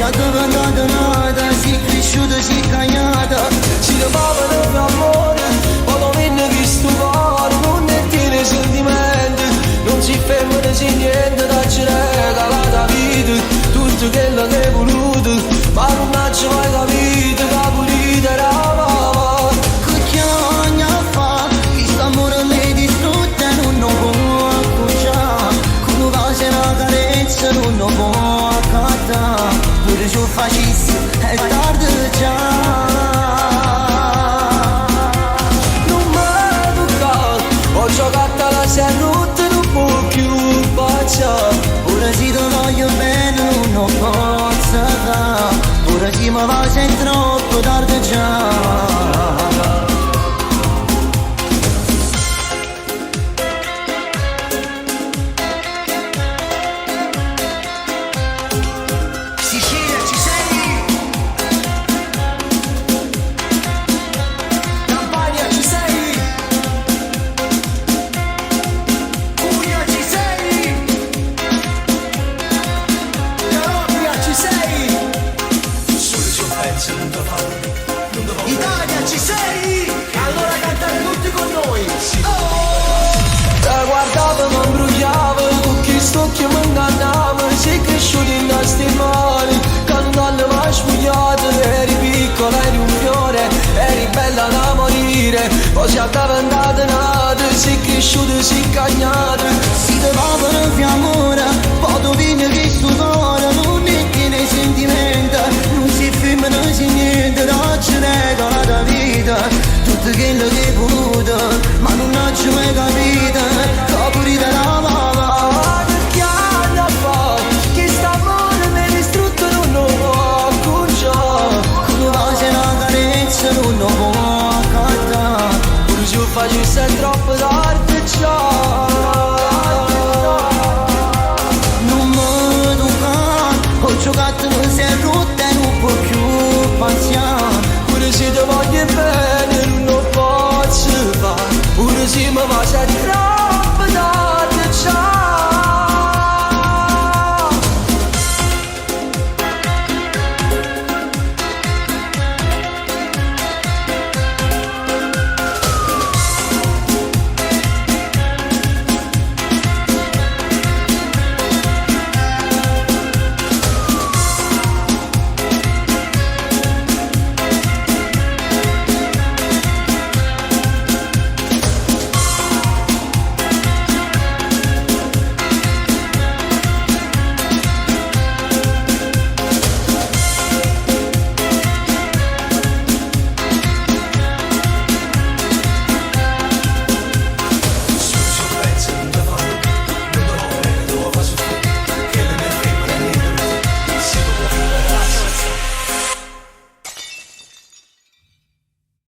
andata nata, si cresciuta, si cagnata. Si trovava nel mio amore, quando venne visto cuore, non ne tiene sentimenti, non si ferma da niente, da ci regala la vita, tutto quello che hai voluto, ma non ci mai capito, che pulita era mamma. Che chiagna fa, questo amore mi distrutta, non lo può accusare, come va se una carezza non lo può accattare, pure se lo facessi è tardi già. Ho giocato alla serrutta, non può più baciare. Ora si ti voglio bene, non posso fare. Ora si mi va se è troppo tardi già. Sicilia, ci sei? Campania, ci sei? Puglia, ci sei? Calabria, ci sei? Solo se un pezzo non ti fa, non ti fa. Italia, ci sei? Allora cantare tutti con noi. Te guardavo, mi imbrugliavo, con chi sto che mi ingannavo, sei cresciuto in questi mali, cantando mai spugliato, eri piccola, eri un fiore, eri bella da morire, poi si andava andata nata, sei cresciuto, sei cagnato. Si te va per fiamore, poi tu vieni che sto cuore, non ne tiene sentimento, non si ferma, non si niente, non ci regala la vita, tutto quello che hai voluto, ma non ci mai capito.